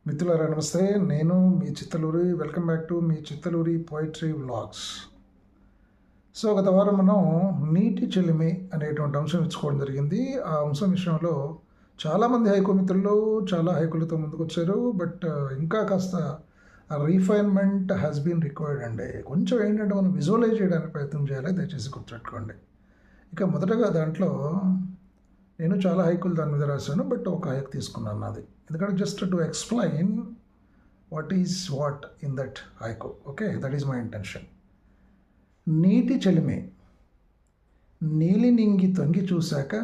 మిత్రులారా నమస్తే. నేను మీ చిత్తలూరి. వెల్కమ్ బ్యాక్ టు మీ చిత్తలూరి పోయిటరీ వ్లాగ్స్. సో గత వారం మనం నీటి చెలిమి అనేటువంటి అంశం ఇచ్చుకోవడం జరిగింది. ఆ అంశం విషయంలో చాలామంది హైకో మిత్రులు చాలా హైకులతో ముందుకు వచ్చారు. బట్ ఇంకా కాస్త రీఫైన్మెంట్ హ్యాస్ బీన్ రిక్వైర్డ్ అండి. కొంచెం ఏంటంటే మనం విజువలైజ్ చేయడానికి ప్రయత్నం చేయాలి. దయచేసి గుర్తుపెట్టుకోండి. ఇక మొదటగా దాంట్లో నేను చాలా హైకులు దాని మీద రాశాను. బట్ ఒక హైక్ తీసుకున్నాను నాది. ఎందుకంటే just to explain what in that haiku. Okay, that is my intention. నీటి చెలిమే నీలి నింగి తొంగి చూశాక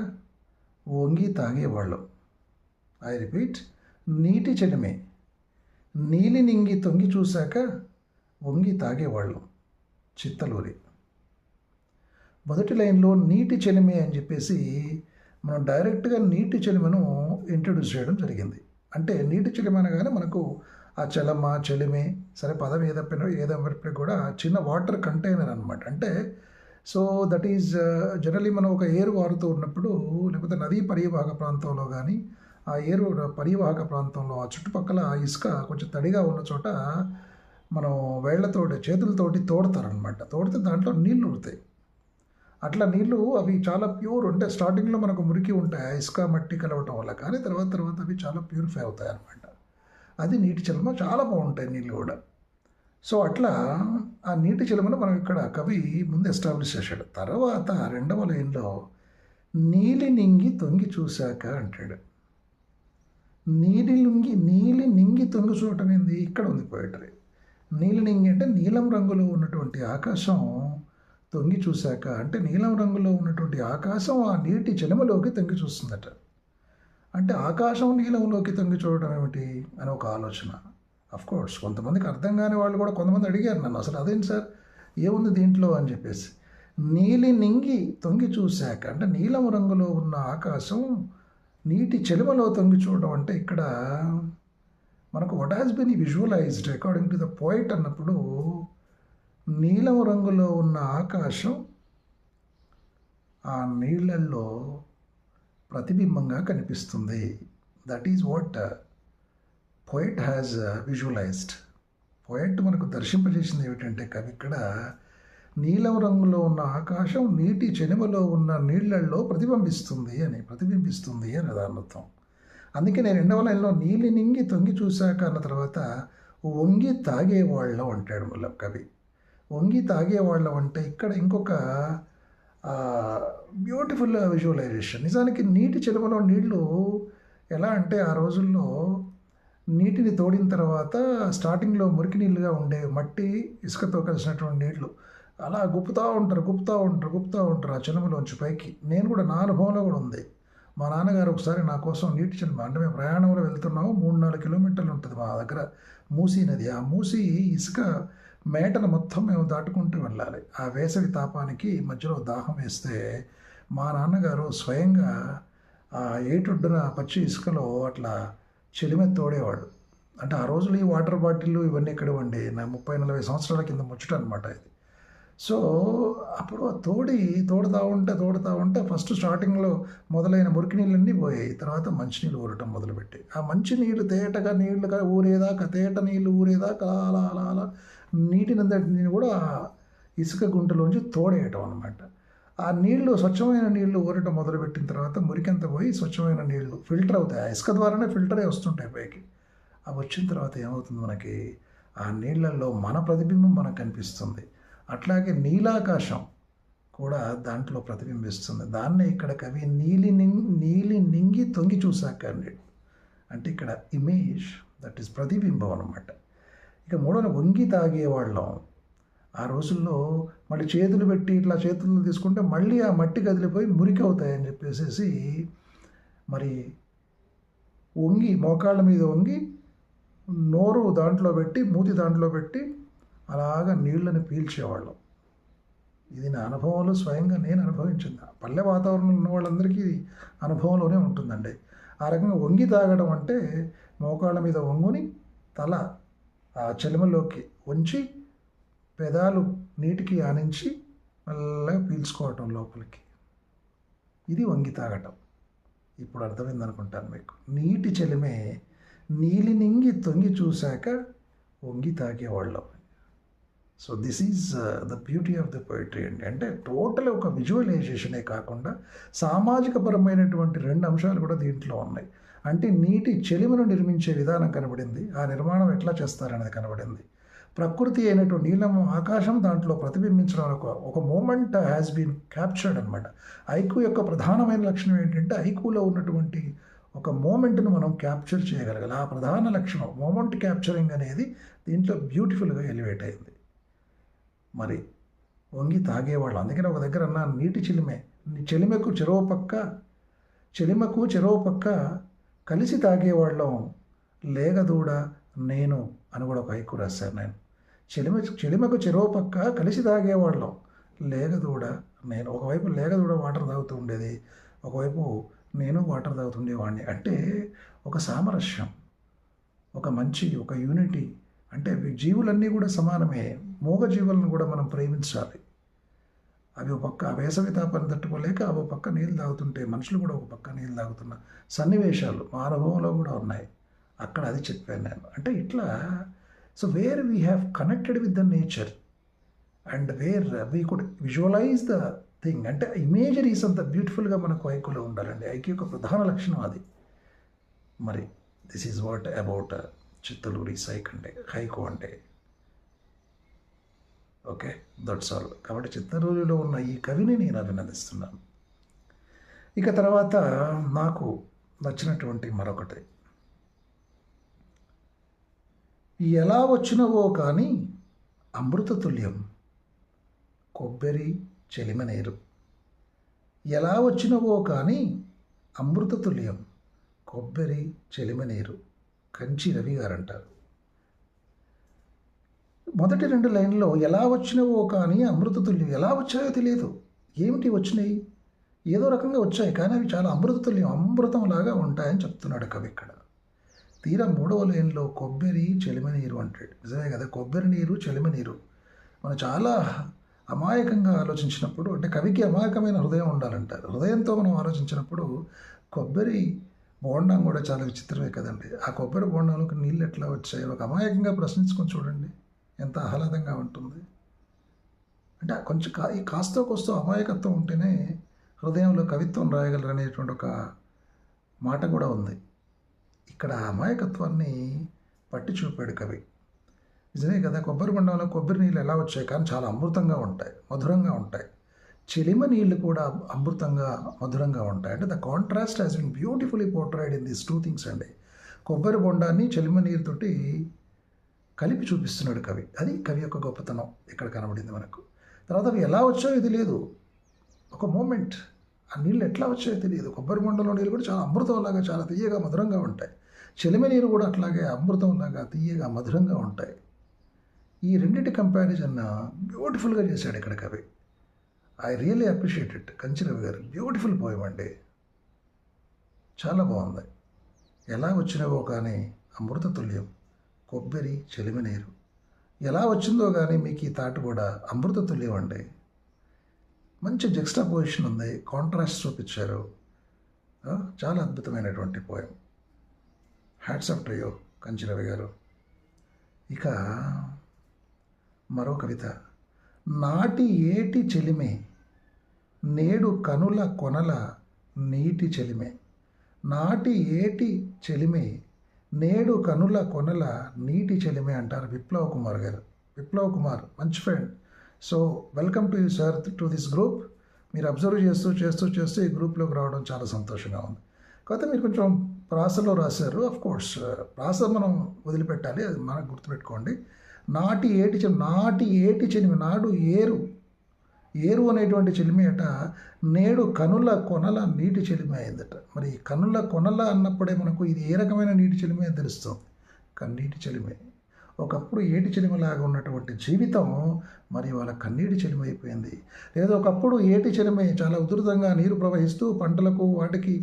వంగి తాగేవాళ్ళం. ఐ రిపీట్, నీటి చెలిమే నీలి నింగి తొంగి చూశాక వంగి తాగేవాళ్ళం. చిత్తలూరి. మొదటి లైన్లో నీటి చెలిమే అని చెప్పేసి మనం డైరెక్ట్గా నీటి చెలిమను ఇంట్రడ్యూస్ చేయడం జరిగింది. అంటే నీటి చెలిమ అనగానే మనకు ఆ చలమ చెలిమే సరే పదం ఏదైనప్పటికీ కూడా చిన్న వాటర్ కంటైనర్ అనమాట. అంటే సో దట్ ఈజ్ జనరలీ మనం ఒక ఏరు వారుతూ ఉన్నప్పుడు లేకపోతే నదీ పరివాహక ప్రాంతంలో కానీ ఆ ఏరు పరివాహక ప్రాంతంలో ఆ చుట్టుపక్కల ఆ ఇసుక కొంచెం తడిగా ఉన్న చోట మనం వేళ్లతోటి చేతులతోటి తోడతారనమాట. తోడితే దాంట్లో నీళ్లు ఉడతాయి. అట్లా నీళ్ళు అవి చాలా ప్యూర్ ఉంటాయి. స్టార్టింగ్లో మనకు మురికి ఉంటాయి ఇసుక మట్టి కలవటం వల్ల, కానీ తర్వాత అవి చాలా ప్యూరిఫై అవుతాయి అన్నమాట. అది నీటి చిలమ. చాలా బాగుంటాయి నీళ్ళు కూడా. సో అట్లా ఆ నీటి చిలమను మనం ఇక్కడ కవి ముందు ఎస్టాబ్లిష్ చేశాడు. తర్వాత రెండవ లైన్లో నీలి నింగి తొంగి చూశాక అంటాడు. నీలి నింగి తొంగి చూడటం ఏంది? ఇక్కడ ఉంది పోయిటరీ. నీలి నింగి అంటే నీలం రంగులో ఉన్నటువంటి ఆకాశం తొంగి చూశాక అంటే నీలం రంగులో ఉన్నటువంటి ఆకాశం ఆ నీటి చెలిమలోకి తొంగి చూస్తుందట. అంటే ఆకాశం నీలంలోకి తొంగి చూడటం ఏమిటి అని ఒక ఆలోచన. కోర్స్ కొంతమందికి అర్థం కాని వాళ్ళు కూడా కొంతమంది అడిగారు నన్ను, అసలు అదేంటి సార్ ఏముంది దీంట్లో అని చెప్పేసి. నీలి నింగి తొంగి చూశాక అంటే నీలం రంగులో ఉన్న ఆకాశం నీటి చెలిమలో తొంగి చూడడం అంటే ఇక్కడ మనకు what has been visualised according to the poet అన్నప్పుడు నీలం రంగులో ఉన్న ఆకాశం ఆ నీళ్ళల్లో ప్రతిబింబంగా కనిపిస్తుంది. That is what poet has visualised. Poet మనకు దర్శింపజేసింది ఏమిటంటే కవి ఇక్కడ నీలం రంగులో ఉన్న ఆకాశం నీటి చెనిమలో ఉన్న నీళ్ళల్లో ప్రతిబింబిస్తుంది అని దాని అర్థం. అందుకే నేను రెండవ లైన్లో నీలి నింగి తొంగి చూశాక అన్న తర్వాత వంగి తాగేవాళ్ళం అంటాడు మళ్ళీ కవి. వంగి తాగేవాళ్ళం అంటే ఇక్కడ ఇంకొక బ్యూటిఫుల్ విజువలైజేషన్. నిజానికి నీటి చెలువలో నీళ్లు ఎలా అంటే ఆ రోజుల్లో నీటిని తోడిన తర్వాత స్టార్టింగ్లో మురికి నీళ్ళుగా ఉండే మట్టి ఇసుకతో కలిసినటువంటి నీళ్లు అలా గుప్పుతూ ఉంటారు ఆ చెలువలోంచి పైకి. నేను కూడా నా అనుభవంలో కూడా ఉంది. మా నాన్నగారు ఒకసారి నా కోసం నీటి చెలువ అంటే మేము ప్రయాణంలో వెళ్తున్నాము, 3-4 కిలోమీటర్లు ఉంటుంది మా దగ్గర మూసీ నది. ఆ మూసీ ఇసుక మేటను మొత్తం మేము దాటుకుంటూ వెళ్ళాలి. ఆ వేసవి తాపానికి మధ్యలో దాహం వేస్తే మా నాన్నగారు స్వయంగా ఆ ఏటొడ్డున పచ్చి ఇసుకలో అట్లా చెలిమె తోడేవాడు. అంటే ఆ రోజులు ఈ వాటర్ బాటిళ్ళు ఇవన్నీ ఎక్కడవండి, నా 30-40 సంవత్సరాల కింద ముచ్చట అనమాట ఇది. సో అప్పుడు తోడుతూ ఉంటే ఫస్ట్ స్టార్టింగ్లో మొదలైన మురికి నీళ్ళన్నీ పోయాయి. తర్వాత మంచినీళ్ళు ఊరటం మొదలుపెట్టి ఆ మంచినీళ్ళు తేటగా నీళ్ళుగా ఊరేదాకా తేట నీళ్ళు ఊరేదాకా అలా అలా అలా నీటినంతటిని కూడా ఇసుక గుంటలోంచి తోడేయటం అనమాట. ఆ నీళ్లు స్వచ్ఛమైన నీళ్లు ఊరటం మొదలుపెట్టిన తర్వాత మురికంత పోయి స్వచ్ఛమైన నీళ్లు ఫిల్టర్ అవుతాయి. ఆ ఇసుక ద్వారానే ఫిల్టరే వస్తుంటాయి పైకి. అవి వచ్చిన తర్వాత ఏమవుతుంది, మనకి ఆ నీళ్ళల్లో మన ప్రతిబింబం మనకు కనిపిస్తుంది. అట్లాగే నీలాకాశం కూడా దాంట్లో ప్రతిబింబిస్తుంది. దాన్నే ఇక్కడ కవి నీలి నింగి తొంగి చూశాక అన్నాడు. అంటే ఇక్కడ ఇమేజ్, దట్ ఈస్ ప్రతిబింబం అనమాట. ఇక మూడోని వంగి తాగేవాళ్ళం. ఆ రోజుల్లో మళ్ళీ చేతులు పెట్టి ఇట్లా చేతులు తీసుకుంటే మళ్ళీ ఆ మట్టి కదిలిపోయి మురికి అవుతాయని చెప్పేసి మరి మోకాళ్ళ మీద వంగి నోరు దాంట్లో పెట్టి మూతి దాంట్లో పెట్టి అలాగా నీళ్ళని పీల్చేవాళ్ళం. ఇది నా అనుభవంలో స్వయంగా నేను అనుభవించింది. పల్లె వాతావరణంలో ఉన్న వాళ్ళందరికీ అనుభవంలోనే ఉంటుందండి. ఆ రకంగా వంగి తాగడం అంటే మోకాళ్ళ మీద వంగుని తల ఆ చెలిమలోకి ఉంచి పెదాలు నీటికి ఆనించి మెల్లగా పీల్చుకోవటం లోపలికి. ఇది వంగి తాగటం. ఇప్పుడు అర్థమైంది అనుకుంటాను మీకు. నీటి చెలిమే నీలి నింగి తొంగి చూశాక వంగి తాగేవాళ్ళం. So this is the beauty of the poetry అండి. అంటే టోటల్ ఒక విజువలైజేషనే కాకుండా సామాజిక పరమైనటువంటి 2 అంశాలు కూడా దీంట్లో ఉన్నాయి. అంటే నీటి చెలిమను నిర్మించే విధానం కనబడింది, ఆ నిర్మాణం ఎట్లా చేస్తారనేది కనబడింది. ప్రకృతి అయినటువంటి నీలం ఆకాశం దాంట్లో ప్రతిబింబించడం ఒక మూమెంట్ హ్యాస్ బీన్ క్యాప్చర్డ్ అనమాట. ఐక్యూ యొక్క ప్రధానమైన లక్షణం ఏంటంటే ఐక్యూలో ఉన్నటువంటి ఒక మూమెంట్ను మనం క్యాప్చర్ చేయగలగాలి. ఆ ప్రధాన లక్షణం మూమెంట్ క్యాప్చరింగ్ అనేది దీంట్లో బ్యూటిఫుల్గా ఎలివేట్ అయింది. మరి వంగి తాగేవాళ్ళు, అందుకని ఒక దగ్గర అన్న నీటి చెలిమెకు చెరువు పక్క కలిసి తాగేవాళ్ళం లేగదూడ నేను అని కూడా ఒక హైకు రాశాను నేను. చెలిమకు చెరువు పక్క కలిసి తాగేవాళ్ళం లేగదూడ నేను. ఒకవైపు లేగదూడ వాటర్ తాగుతూ ఉండేది, ఒకవైపు నేను వాటర్ తాగుతుండేవాడిని. అంటే ఒక సామరస్యం, ఒక యూనిటీ. అంటే జీవులన్నీ కూడా సమానమే. మూగ జీవులను కూడా మనం ప్రేమించాలి. అవి ఒక పక్క వేసవి తాపాన్ని తట్టుకోలేక అవి ఒక పక్క నీళ్ళు తాగుతుంటే మనుషులు కూడా ఒక పక్క నీళ్ళు తాగుతున్న సన్నివేశాలు మా అనుభవంలో కూడా ఉన్నాయి. అక్కడ అది చెప్పాను నేను. అంటే ఇట్లా so where we have connected with the nature and where we could visualise the thing. అంటే ఇమేజరీస్ అంత బ్యూటిఫుల్గా మనకు ఐక్యూలో ఉండాలండి. ఐక్యూ యొక్క ప్రధాన లక్షణం అది. మరి this is what about Chittaluri haiku అంటే. Okay, that's all. కాబట్టి చిత్తలూరిలో ఉన్న ఈ కవిని నేను అభినందిస్తున్నాను. ఇక తర్వాత నాకు నచ్చినటువంటి మరొకటి, ఎలా వచ్చినవో కానీ అమృతతుల్యం కొబ్బరి చెలిమనేరు. ఎలా వచ్చినవో కానీ అమృతతుల్యం కొబ్బరి చెలిమనేరు, కంచి రవి గారు అంటారు. మొదటి 2 లైన్లో ఎలా వచ్చినవో కానీ అమృతతుల్యం, ఎలా వచ్చాయో తెలియదు, ఏమిటి వచ్చినాయి, ఏదో రకంగా వచ్చాయి కానీ అవి చాలా అమృతతుల్యం, అమృతంలాగా ఉంటాయని చెప్తున్నాడు కవి ఇక్కడ. తీరా 3వ లైన్లో కొబ్బరి చెలిమనీరు అంటాడు. నిజమే కదా, కొబ్బరి నీరు చెలిమనీరు. మనం చాలా అమాయకంగా ఆలోచించినప్పుడు, అంటే కవికి అమాయకమైన హృదయం ఉండాలంటారు. హృదయంతో మనం ఆలోచించినప్పుడు కొబ్బరి బోండం కూడా చాలా విచిత్రమే కదండి. ఆ కొబ్బరి బోండంలోకి నీళ్ళు ఎట్లా వచ్చాయి, ఒక అమాయకంగా ప్రశ్నించుకొని చూడండి, ఎంత ఆహ్లాదంగా ఉంటుంది. అంటే కొంచెం ఈ కాస్తో కోస్తో అమాయకత్వం ఉంటేనే హృదయంలో కవిత్వం రాయగలరు అనేటువంటి ఒక మాట కూడా ఉంది. ఇక్కడ అమాయకత్వాన్ని పట్టి చూపాడు కవి. నిజమే కదా, కొబ్బరి బొండంలో కొబ్బరి నీళ్ళు ఎలా వచ్చాయి కానీ చాలా అమృతంగా ఉంటాయి, మధురంగా ఉంటాయి. చెలిమ నీళ్ళు కూడా అమృతంగా మధురంగా ఉంటాయి. అంటే the contrast has been beautifully portrayed in these 2 things అండి. కొబ్బరి బొండాన్ని చెలిమ నీరుతోటి కలిపి చూపిస్తున్నాడు కవి. అది కవి యొక్క గొప్పతనం ఇక్కడ కనబడింది మనకు. తర్వాత అవి ఎలా వచ్చాయో తెలియదు, ఒక మూమెంట్. ఆ నీళ్ళు ఎట్లా వచ్చాయో తెలియదు. కొబ్బరి బొండంలో నీళ్ళు కూడా చాలా అమృతంలాగా చాలా తీయగా మధురంగా ఉంటాయి. చెలిమ నీరు కూడా అట్లాగే అమృతంలాగా తీయగా మధురంగా ఉంటాయి. ఈ రెండింటి కంపారిజన్ బ్యూటిఫుల్గా చేశాడు ఇక్కడ కవి. I really appreciate it. Kanchi Ravi గారు బ్యూటిఫుల్ పోయం అండి, చాలా బాగుంది. ఎలా వచ్చినవో కానీ అమృతతుల్యం కొబ్బరి చెలిమనీరు, ఎలా వచ్చిందో కానీ మీకు ఈ తాటు కూడా అమృతతుల్యం అండి. మంచి జెక్స్టా పొజిషన్ ఉంది, కాంట్రాస్ట్ చూపించారు. చాలా అద్భుతమైనటువంటి poem. Hats off to you Kanchi Ravi గారు. ఇక మరో కవిత, నాటి ఏటి చెలిమే నేడు కనుల కొనల నీటి చెలిమే. నాటి ఏటి చెలిమే నేడు కనుల కొనల నీటి చెలిమే అంటారు విప్లవ్ కుమార్ గారు. విప్లవ్ కుమార్ మంచి friend. So welcome to you sir to this group. మీరు అబ్జర్వ్ చేస్తూ ఈ గ్రూప్లోకి రావడం చాలా సంతోషంగా ఉంది. కాకపోతే మీరు కొంచెం ప్రాసలో రాశారు. ఆఫ్ కోర్స్ ప్రాస మనం వదిలిపెట్టాలి, అది మనకు గుర్తుపెట్టుకోండి. నాటి ఏటి చెలిమి, నాడు ఏరు అనేటువంటి చెలిమి అట నేడు కనుల కొనల నీటి చెలిమి అయిందట. మరి కనుల కొనల అన్నప్పుడే మనకు ఇది ఏ రకమైన నీటి చెలిమి అని తెలుస్తుంది. కన్నీటి చెలిమి. ఒకప్పుడు ఏటి చెలిమిలాగా ఉన్నటువంటి జీవితం మరి వాళ్ళ కన్నీటి చెలిమి అయిపోయింది. లేదా ఒకప్పుడు ఏటి చెలిమి చాలా ఉధృతంగా నీరు ప్రవహిస్తూ పంటలకు వాటికి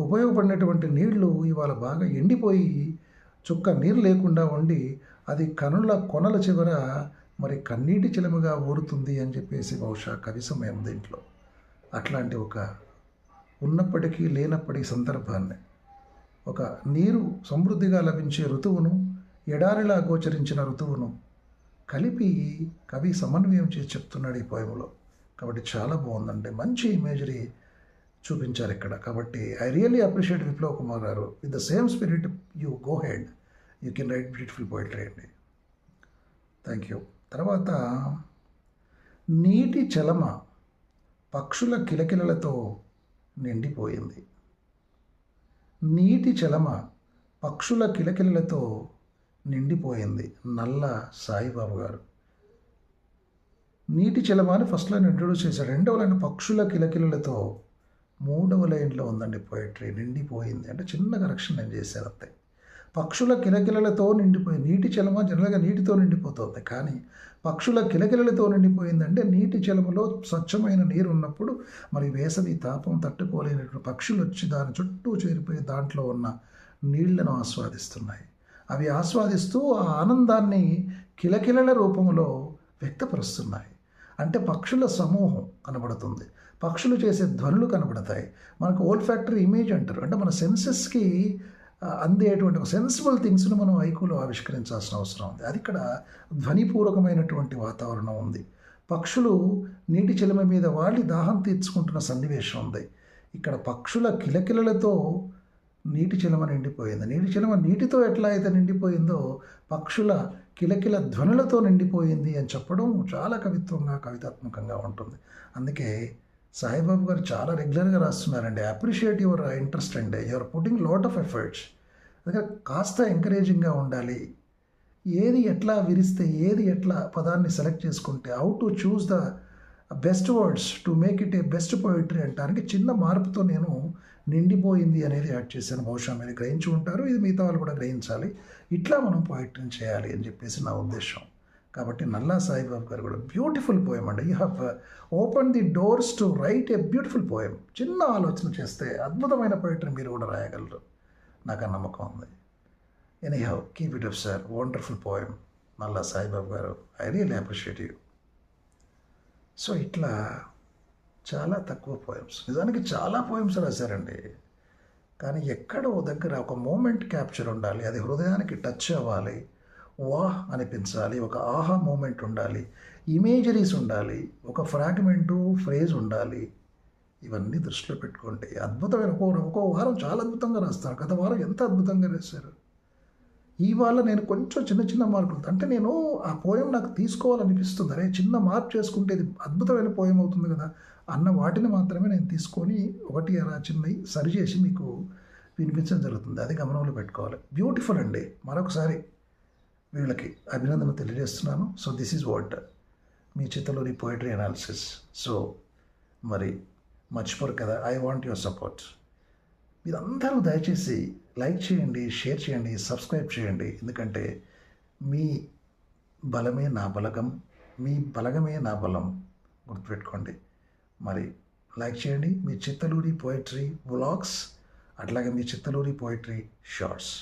ఉపయోగపడినటువంటి నీళ్లు ఇవాళ బాగా ఎండిపోయి చుక్క నీరు లేకుండా ఉండి అది కనుల కొనల చివర మరి కన్నీటి చెలిమిగా ఊరుతుంది అని చెప్పేసి బహుశా కవి సమయం దీంట్లో అట్లాంటి ఒక ఉన్నప్పటికీ లేనప్పటి సందర్భాన్ని ఒక నీరు సమృద్ధిగా లభించే ఋతువును, ఎడారిలా గోచరించిన ఋతువును కలిపి కవి సమన్వయం చేసి చెప్తున్నాడు ఈ పోయంలో. కాబట్టి చాలా బాగుందండి, మంచి ఇమేజరీ చూపించారు ఇక్కడ. కాబట్టి I really appreciate Viplav Kumar గారు. With the same spirit you go ahead, you can write beautiful poetry అండి. Thank you. తర్వాత నీటి చలమ పక్షుల కిలకిలలతో నిండిపోయింది. నీటి చలమ పక్షుల కిలకిలలతో నిండిపోయింది. నల్ల సాయిబాబు గారు నీటి చలమ అని ఫస్ట్ లైన్ ఇంట్రొడ్యూస్ చేశాడు. రెండవ లైన్ పక్షుల కిలకిలలతో, మూడవ లైన్లో ఉందండి పోయిటరీ నిండిపోయింది. అంటే చిన్న కరెక్షన్ నేను చేశాను అంతే. పక్షుల కిలకిలలతో నిండిపోయింది. నీటి చలమ జనరల్గా నీటితో నిండిపోతుంది, కానీ పక్షుల కిలకిలలతో నిండిపోయిందంటే నీటి చలమలో స్వచ్ఛమైన నీరు ఉన్నప్పుడు మరి వేసవి తాపం తట్టుకోలేనటువంటి పక్షులు వచ్చి దాని చుట్టూ చేరిపోయి దాంట్లో ఉన్న నీళ్లను ఆస్వాదిస్తున్నాయి. అవి ఆస్వాదిస్తూ ఆ ఆనందాన్ని కిలకిలల రూపంలో వ్యక్తపరుస్తున్నాయి. అంటే పక్షుల సమూహం కనబడుతుంది, పక్షులు చేసే ధ్వనులు కనబడతాయి. మనకు ఓల్ ఫ్యాక్టరీ ఇమేజ్ అంటారు. అంటే మన సెన్సెస్కి అందేటువంటి ఒక సెన్సిబుల్ థింగ్స్ను మనం ఐక్యూలో ఆవిష్కరించాల్సిన అవసరం ఉంది. అది ఇక్కడ ధ్వనిపూర్వకమైనటువంటి వాతావరణం ఉంది. పక్షులు నీటి చిలమ మీద వాలి దాహం తీర్చుకుంటున్న సన్నివేశం ఉంది. ఇక్కడ పక్షుల కిలకిలలతో నీటి చిలమ నిండిపోయింది. నీటి చిలమ నీటితో ఎట్లా అయితే నిండిపోయిందో పక్షుల కిలకిల ధ్వనులతో నిండిపోయింది అని చెప్పడం చాలా కవిత్వంగా, కవితాత్మకంగా ఉంటుంది. అందుకే సాయిబాబు గారు చాలా రెగ్యులర్గా రాస్తున్నారండి. అప్రిషియేట్ యువర్ ఇంట్రెస్ట్ అండి, your putting lot of efforts. అందుకే కాస్త ఎంకరేజింగ్గా ఉండాలి. ఏది ఎట్లా విరిస్తే, ఏది ఎట్లా పదాన్ని సెలెక్ట్ చేసుకుంటే, how to choose the best words to make it A best poetry అంటానికి చిన్న మార్పుతో నేను నిండిపోయింది అనేది యాడ్ చేశాను. బహుశా మీరు గ్రహించి ఉంటారు, ఇది మిగతా వాళ్ళు కూడా గ్రహించాలి. ఇట్లా మనం పోయిటరీని చేయాలి అని చెప్పేసి నా ఉద్దేశం. కాబట్టి నల్లా సాయిబాబు గారు కూడా బ్యూటిఫుల్ పోయం అండి. You have open the doors to right a beautiful poem. చిన్న ఆలోచన చేస్తే అద్భుతమైన పోయిటరీ మీరు కూడా రాయగలరు, నాకు ఆ నమ్మకం ఉంది. Anyhow, keep it up sir, wonderful poem నల్లా సాయిబాబు గారు. I really appreciate you. So ఇట్లా చాలా తక్కువ పోయమ్స్, నిజానికి చాలా పోయమ్స్ రాశారండి, కానీ ఎక్కడో దగ్గర ఒక మూమెంట్ క్యాప్చర్ ఉండాలి, అది హృదయానికి టచ్ అవ్వాలి, వాహ్ అనిపించాలి, ఒక ఆహా మూమెంట్ ఉండాలి, ఇమేజరీస్ ఉండాలి, ఒక ఫ్రాగ్మెంటు ఫ్రేజ్ ఉండాలి. ఇవన్నీ దృష్టిలో పెట్టుకోండి. అద్భుతమైన ఒక్కో వారం చాలా అద్భుతంగా రాస్తారు. గత వారం ఎంత అద్భుతంగా రాశారు. ఇవాళ నేను కొంచెం చిన్న చిన్న మార్పులు, అంటే నేను ఆ పోయం నాకు తీసుకోవాలనిపిస్తుంది. అరే చిన్న మార్పు చేసుకుంటే ఇది అద్భుతమైన పోయం అవుతుంది కదా అన్న వాటిని మాత్రమే నేను తీసుకొని ఒకటి అలా చిన్నవి సరిచేసి మీకు వినిపించడం జరుగుతుంది. అది గమనంలో పెట్టుకోవాలి. బ్యూటిఫుల్ అండి. మరొకసారి వీళ్ళకి అభినందనలు తెలియజేస్తున్నాను. So this is what me Chittaluri poetry analysis. So మరి మర్చిపోరు కదా, ఐ వాంట్ యువర్ సపోర్ట్. మీరందరూ దయచేసి లైక్ చేయండి, షేర్ చేయండి, సబ్స్క్రైబ్ చేయండి. ఎందుకంటే మీ బలమే నా బలగం, మీ బలగమే నా బలం, గుర్తుపెట్టుకోండి. మరి లైక్ చేయండి. మీ చిత్తలూరి పోయిటరీ వ్లాగ్స్, అట్లాగే మీ Chittaluri poetry shorts.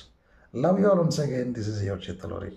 Love you all once again. This is your Chittaluri.